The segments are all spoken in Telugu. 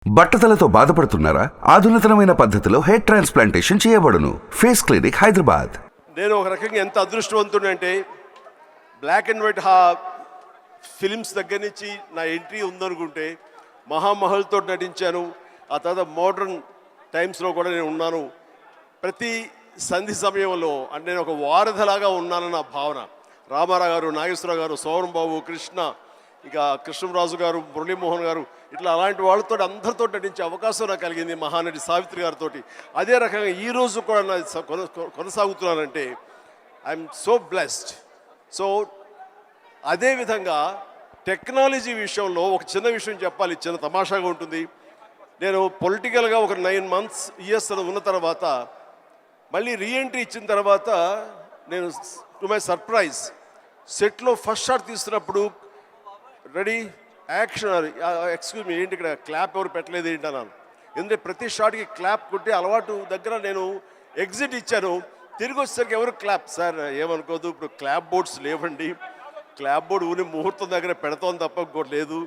బట్టతలతో బాధపడుతున్నారా? ఆధునితనమైన పద్ధతిలో హెయిర్ ట్రాన్స్ప్లాంటేషన్ చేయబడును. Face clinic, Hyderabad. నేను ఒక రకంగా ఎంత అదృష్టవంతుడంటే బ్లాక్ అండ్ వైట్ ఫిలిమ్స్ దగ్గర నుంచి నా ఎంట్రీ ఉందనుకుంటే మహామహల్తో నటించాను. ఆ తర్వాత మోడర్న్ టైమ్స్లో కూడా నేను ఉన్నాను. ప్రతి సంధి సమయంలో అంటే నేను ఒక వారధిలాగా ఉన్నానన్న భావన. రామారావు గారు, నాగేశ్వరరావు గారు, సోమన్ బాబు, కృష్ణ, ఇక కృష్ణరాజు గారు, మురళీమోహన్ గారు, ఇట్లా అలాంటి వాళ్ళతో అందరితో నటించే అవకాశం నాకు కలిగింది, మహానటి సావిత్రి గారితో. అదే రకంగా ఈరోజు కూడా నా కొనసాగుతున్నానంటే ఐఎమ్ సో బ్లెస్డ్. సో అదేవిధంగా టెక్నాలజీ విషయంలో ఒక చిన్న విషయం చెప్పాలి, చిన్న తమాషాగా ఉంటుంది. నేను పొలిటికల్గా ఒక 9 months ఇయర్స్ ఉన్న తర్వాత మళ్ళీ రీఎంట్రీ ఇచ్చిన తర్వాత నేను టు మై సర్ప్రైజ్ సెట్లో ఫస్ట్ షాట్ తీస్తున్నప్పుడు రెడీ యాక్షన్, ఎక్స్క్యూజ్ మీ, ఏంటి ఇక్కడ క్లాప్ ఎవరు పెట్టలేదు ఏంటి అన్నాను. ఎందుకంటే ప్రతి షాట్కి క్లాప్ కొట్టి అలవాటు దగ్గర నేను ఎగ్జిట్ ఇచ్చాను. తిరిగి వచ్చేసరికి ఎవరు క్లాప్, సార్ ఏమనుకోదు, ఇప్పుడు క్లాప్ బోర్డ్స్ లేవండి, క్లాప్ బోర్డు ఊరి ముహూర్తం దగ్గర పెడతాం తప్ప ఇంకోటి లేదు.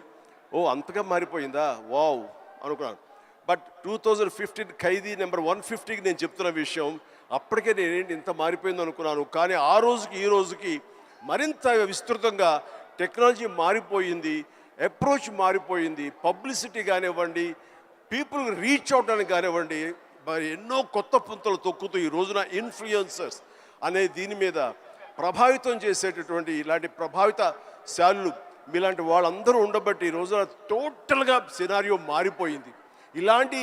ఓ అంతగా మారిపోయిందా, వావ్ అనుకున్నాను. బట్ 2015 ఖైదీ నెంబర్ 150కి నేను చెప్తున్న విషయం, అప్పటికే నేనేంటి ఇంత మారిపోయింది అనుకున్నాను. కానీ ఆ రోజుకి ఈ రోజుకి మరింత విస్తృతంగా టెక్నాలజీ మారిపోయింది, అప్రోచ్ మారిపోయింది. పబ్లిసిటీ కానివ్వండి, పీపుల్ రీచ్ అవుట్ అని కానివ్వండి, మరి ఎన్నో కొత్త పుంతలు తొక్కుతూ ఈ రోజున ఇన్ఫ్లుయెన్సర్స్ అనే దీని మీద ప్రభావితం చేసేటటువంటి ఇలాంటి ప్రభావిత శాలులు మీలాంటి వాళ్ళందరూ ఉండబట్టి ఈ రోజున టోటల్గా సినారియో మారిపోయింది. ఇలాంటి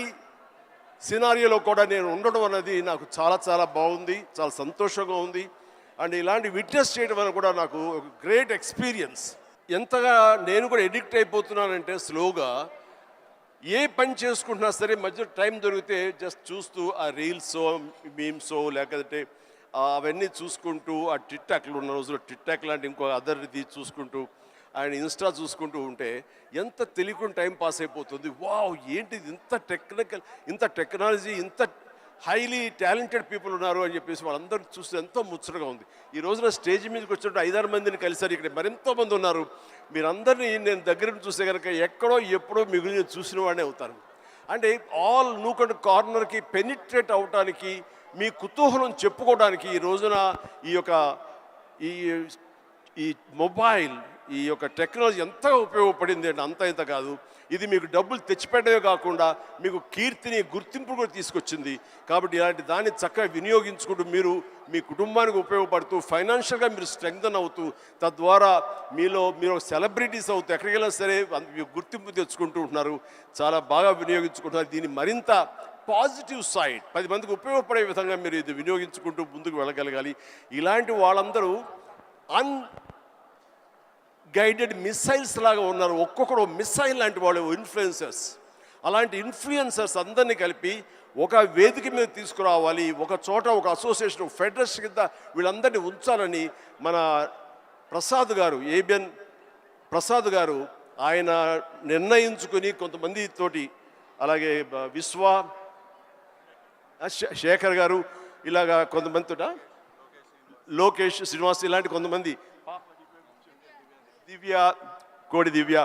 సినారియోలో కూడా నేను ఉండడం అన్నది నాకు చాలా చాలా బాగుంది, చాలా సంతోషంగా ఉంది. అండ్ ఇలాంటి విట్నెస్ చేయడం అనేది కూడా నాకు ఒక గ్రేట్ ఎక్స్పీరియన్స్. ఎంతగా నేను కూడా ఎడిక్ట్ అయిపోతున్నానంటే స్లోగా ఏ పని చేసుకుంటున్నా సరే మధ్య టైం దొరికితే జస్ట్ చూస్తూ ఆ రీల్సో మీమ్సో లేకపోతే అవన్నీ చూసుకుంటూ ఆ టిక్ టాక్లు ఉన్న రోజుల్లో టిక్ టాక్ లాంటి ఇంకో అదర్ది చూసుకుంటూ ఆయన ఇన్స్టా చూసుకుంటూ ఉంటే ఎంత తెలియకుండా టైం పాస్ అయిపోతుంది. వావ్ ఏంటిది, ఇంత టెక్నాలజీ, ఇంత హైలీ టాలెంటెడ్ పీపుల్ ఉన్నారు అని చెప్పేసి వాళ్ళందరూ చూస్తే ఎంతో ముచ్చటగా ఉంది. ఈ రోజున స్టేజ్ మీదకి వచ్చినట్టు 5-6 మందిని కలిసారు, ఇక్కడ మరెంతో మంది ఉన్నారు. మీరందరినీ నేను దగ్గర నుంచి చూస్తే కనుక ఎక్కడో ఎప్పుడో మీ గురించి చూసిన వాడినే అవుతారు. అంటే ఆల్ నూక్ అండ్ కార్నర్కి పెనిట్రేట్ అవటానికి, మీ కుతూహలం చెప్పుకోవడానికి ఈ రోజున ఈ మొబైల్, ఈ యొక్క టెక్నాలజీ ఎంతగా ఉపయోగపడింది అంటే అంత ఇంత కాదు. ఇది మీకు డబ్బులు తెచ్చిపెట్టడమే కాకుండా మీకు కీర్తిని, గుర్తింపు కూడా తీసుకొచ్చింది. కాబట్టి ఇలాంటి దాన్ని చక్కగా వినియోగించుకుంటూ మీరు మీ కుటుంబానికి ఉపయోగపడుతూ ఫైనాన్షియల్గా మీరు స్ట్రెంగ్తన్ అవుతూ తద్వారా మీరు సెలబ్రిటీస్ అవుతూ ఎక్కడికి వెళ్ళినా సరే గుర్తింపు తెచ్చుకుంటూ ఉంటున్నారు. చాలా బాగా వినియోగించుకుంటున్నారు. దీన్ని మరింత పాజిటివ్ సైడ్ 10 మందికి ఉపయోగపడే విధంగా మీరు ఇది వినియోగించుకుంటూ ముందుకు వెళ్ళగలగాలి. ఇలాంటి వాళ్ళందరూ గైడెడ్ మిసైల్స్ లాగా ఉన్నారు. ఒక్కొక్కరు మిసైల్ లాంటి వాళ్ళు ఇన్ఫ్లుయెన్సర్స్. అలాంటి ఇన్ఫ్లుయెన్సర్స్ అందరినీ కలిపి ఒక వేదిక మీద తీసుకురావాలి, ఒక చోట ఒక అసోసియేషన్, ఫెడరేషన్ కింద వీళ్ళందరినీ ఉంచాలని మన ప్రసాద్ గారు, ఏబిఎన్ ప్రసాద్ గారు ఆయన నిర్ణయించుకుని కొంతమంది తోటి, అలాగే శేఖర్ గారు, ఇలాగా కొంతమందితో లోకేష్, శ్రీనివాస్, ఇలాంటి కొంతమంది, దివ్య, కోడి దివ్య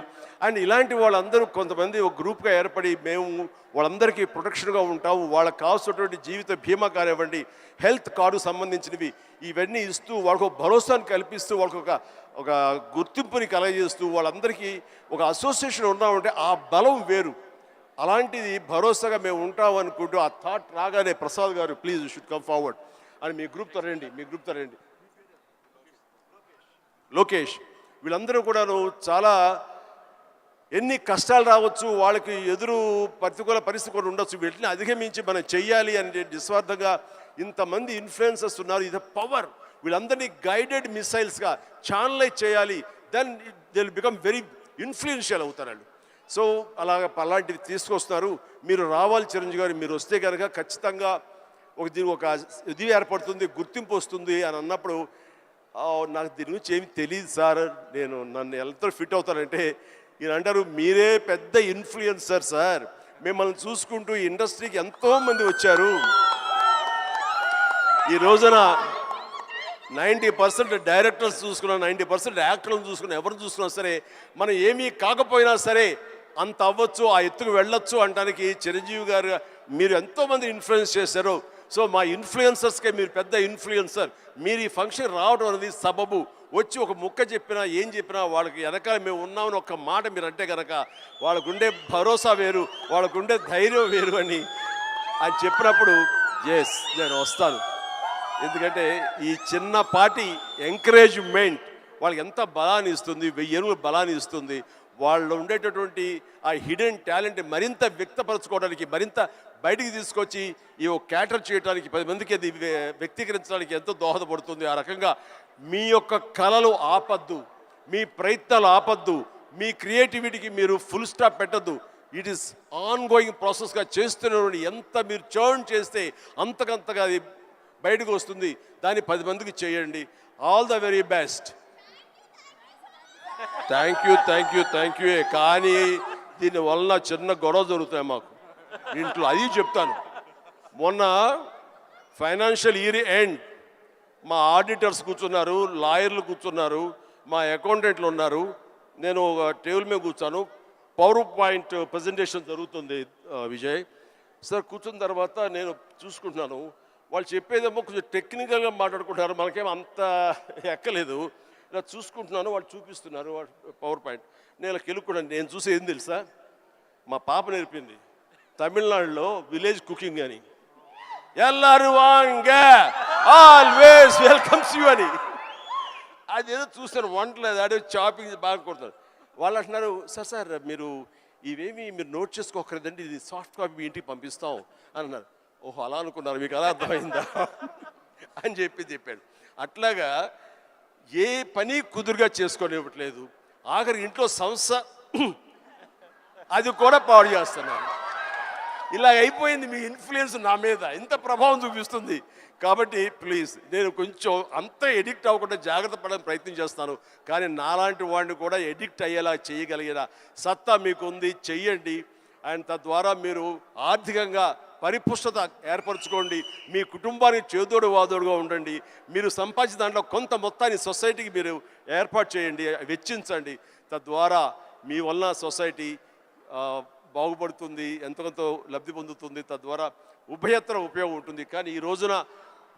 అండ్ ఇలాంటి వాళ్ళందరూ కొంతమంది ఒక గ్రూప్గా ఏర్పడి మేము వాళ్ళందరికీ ప్రొటెక్షన్గా ఉంటాము. వాళ్ళకి కావాల్సినటువంటి జీవిత బీమా కానివ్వండి, హెల్త్ కార్డు సంబంధించినవి ఇవన్నీ ఇస్తూ వాళ్ళకు భరోసాను కల్పిస్తూ వాళ్ళకు ఒక గుర్తింపుని కలగజేస్తూ వాళ్ళందరికీ ఒక అసోసియేషన్ ఉన్నామంటే ఆ బలం వేరు. అలాంటిది భరోసాగా మేము ఉంటామనుకుంటూ ఆ థాట్ రాగానే ప్రసాద్ గారు please you should come forward అని మీ గ్రూప్తో రండి, లోకేష్, వీళ్ళందరూ కూడాను చాలా ఎన్ని కష్టాలు రావచ్చు, వాళ్ళకి ఎదురు ప్రతికూల పరిస్థితి కూడా ఉండొచ్చు, వీటిని అధిగమించి మనం చెయ్యాలి అని నిస్వార్థంగా ఇంతమంది ఇన్ఫ్లుయెన్సర్స్ ఉన్నారు. ఇది పవర్. వీళ్ళందరినీ గైడెడ్ మిసైల్స్గా ఛానలైజ్ చేయాలి, then they will become very influential అవుతారు. సో అలాంటివి తీసుకొస్తున్నారు. మీరు రావాలి చిరంజీవి గారు, మీరు వస్తే కనుక ఖచ్చితంగా ఒక ఇది ఏర్పడుతుంది, గుర్తింపు వస్తుంది అని అన్నప్పుడు నాకు దీని గురించి ఏమి తెలియదు సార్, నన్ను ఎంతో ఫిట్ అవుతానంటే ఈయన అంటారు మీరే పెద్ద ఇన్ఫ్లుయెన్సర్ సార్, మిమ్మల్ని చూసుకుంటూ ఈ ఇండస్ట్రీకి ఎంతోమంది వచ్చారు. ఈ రోజున 90% డైరెక్టర్స్ చూసుకున్నా, 90% యాక్టర్లను చూసుకున్నా, ఎవరు చూసుకున్నా సరే మనం ఏమీ కాకపోయినా సరే అంత అవ్వచ్చు, ఆ ఎత్తుకు వెళ్ళొచ్చు అనడానికి చిరంజీవి గారు మీరు ఎంతోమంది ఇన్ఫ్లుయెన్స్ చేశారు. సో మా ఇన్ఫ్లుయెన్సర్స్కే మీరు పెద్ద ఇన్ఫ్లుయెన్సర్. మీరు ఈ ఫంక్షన్ రావడం అనేది సబబు. వచ్చి ఒక ముక్క చెప్పినా ఏం చెప్పినా వాళ్ళకి వెనకాల మేము ఉన్నామని ఒక్క మాట మీరు అంటే కనుక వాళ్ళకుండే భరోసా వేరు, వాళ్ళకుండే ధైర్యం వేరు అని చెప్పినప్పుడు ఎస్ నేను వస్తాను. ఎందుకంటే ఈ చిన్నపాటి ఎంకరేజ్మెంట్ వాళ్ళకి ఎంత బలాన్ని ఇస్తుంది, 1000 ఏనుగుల బలాన్ని ఇస్తుంది. వాళ్ళు ఉండేటటువంటి ఆ హిడెన్ టాలెంట్ మరింత వ్యక్తపరచుకోవడానికి, మరింత బయటికి తీసుకొచ్చి ఈ క్యాటర్ చేయడానికి, 10 మందికి అది వ్యక్తీకరించడానికి ఎంతో దోహదపడుతుంది. ఆ రకంగా మీ యొక్క కళలు ఆపద్దు, మీ ప్రయత్నాలు ఆపద్దు, మీ క్రియేటివిటీకి మీరు ఫుల్ స్టాప్ పెట్టద్దు. ఇట్ ఈస్ ఆన్ గోయింగ్ ప్రాసెస్గా చేస్తున్నటువంటి ఎంత మీరు చర్న్ చేస్తే అంతకంతగా అది బయటకు వస్తుంది. దాన్ని 10 మందికి చేయండి. All the very best. Thank you. కానీ దీనివల్ల చిన్న గొడవ జరుగుతాయి మాకు ఇంట్లో, అది చెప్తాను. మొన్న ఫైనాన్షియల్ ఇయర్ ఎండ్ మా ఆడిటర్స్ కూర్చున్నారు, లాయర్లు కూర్చున్నారు, మా అకౌంటెంట్లు ఉన్నారు. నేను ఒక టేబుల్ మీద కూర్చాను. పవర్ పాయింట్ ప్రజెంటేషన్ జరుగుతుంది విజయ్ సార్. కూర్చున్న తర్వాత నేను చూసుకుంటున్నాను, వాళ్ళు చెప్పేదేమో కొంచెం టెక్నికల్గా మాట్లాడుకుంటున్నారు, మనకేమో అంత ఎక్కలేదు. ఇలా చూసుకుంటున్నాను, వాళ్ళు చూపిస్తున్నారు పవర్ పాయింట్. నేను ఇలా కెలుక్కున్నాను. నేను చూసి ఏం తెలుసా, మా పాప నేర్పింది తమిళనాడులో విలేజ్ కుకింగ్ అని. ఎల్లారు వాంగ ఆల్వేస్ వెల్కమ్స్ యూ అని. అదేదో చూస్తాను, వంటలేదు అదే చాపింగ్ బాగా కొడతారు. వాళ్ళు అంటున్నారు, సార్ మీరు ఇవేమి మీరు నోట్ చేసుకోకర్లేదండి, ఇది సాఫ్ట్ కాపీ మీ ఇంటికి పంపిస్తాం అని అన్నారు. ఓహో అలా అనుకున్నారు, మీకు అలా అర్థమైందా అని చెప్పాడు. అట్లాగా ఏ పని కుదురుగా చేసుకోనివ్వట్లేదు. ఆఖరి ఇంట్లో సంస్థ అది కూడా పాడు చేస్తున్నారు. ఇలా అయిపోయింది మీ ఇన్ఫ్లుయెన్స్ నా మీద, ఇంత ప్రభావం చూపిస్తుంది. కాబట్టి ప్లీజ్ నేను కొంచెం అంత ఎడిక్ట్ అవ్వకుండా జాగ్రత్త పడడానికి ప్రయత్నం చేస్తాను. కానీ నాలాంటి వాడిని కూడా ఎడిక్ట్ అయ్యేలా చేయగలిగిన సత్తా మీకు ఉంది, చెయ్యండి. అండ్ తద్వారా మీరు ఆర్థికంగా పరిపుష్టత ఏర్పరచుకోండి, మీ కుటుంబానికి చేదోడు వాదోడుగా ఉండండి. మీరు సంపాదించిన దాంట్లో కొంత మొత్తాన్ని సొసైటీకి మీరు ఏర్పాటు చేయండి, వెచ్చించండి. తద్వారా మీ వల్ల సొసైటీ బాగుపడుతుంది, ఎంతకంతో లబ్ధి పొందుతుంది. తద్వారా ఉభయత్ర ఉపయోగం ఉంటుంది. కానీ ఈ రోజున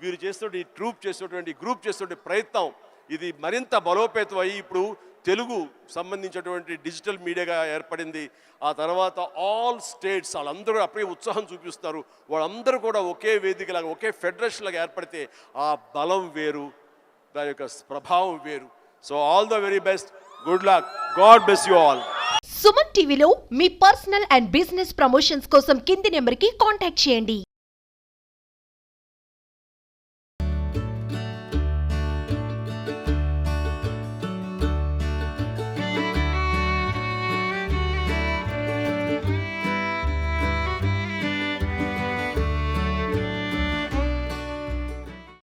వీరు చేస్తున్న గ్రూప్ చేస్తున్నటువంటి ప్రయత్నం ఇది మరింత బలోపేతం అయ్యి ఇప్పుడు తెలుగు సంబంధించినటువంటి డిజిటల్ మీడియాగా ఏర్పడింది. ఆ తర్వాత ఆల్ స్టేట్స్ వాళ్ళందరూ అప్పుడే ఉత్సాహం చూపిస్తారు. వాళ్ళందరూ కూడా ఒకే వేదికలాగా, ఒకే ఫెడరేషన్ లాగా ఏర్పడితే ఆ బలం వేరు, దాని యొక్క ప్రభావం వేరు. So all the very best, good luck, God bless you all. Suman టీవీలో మీ పర్సనల్ అండ్ బిజినెస్ ప్రమోషన్స్ కోసం కింది నెంబర్కి కాంటాక్ట్ చేయండి.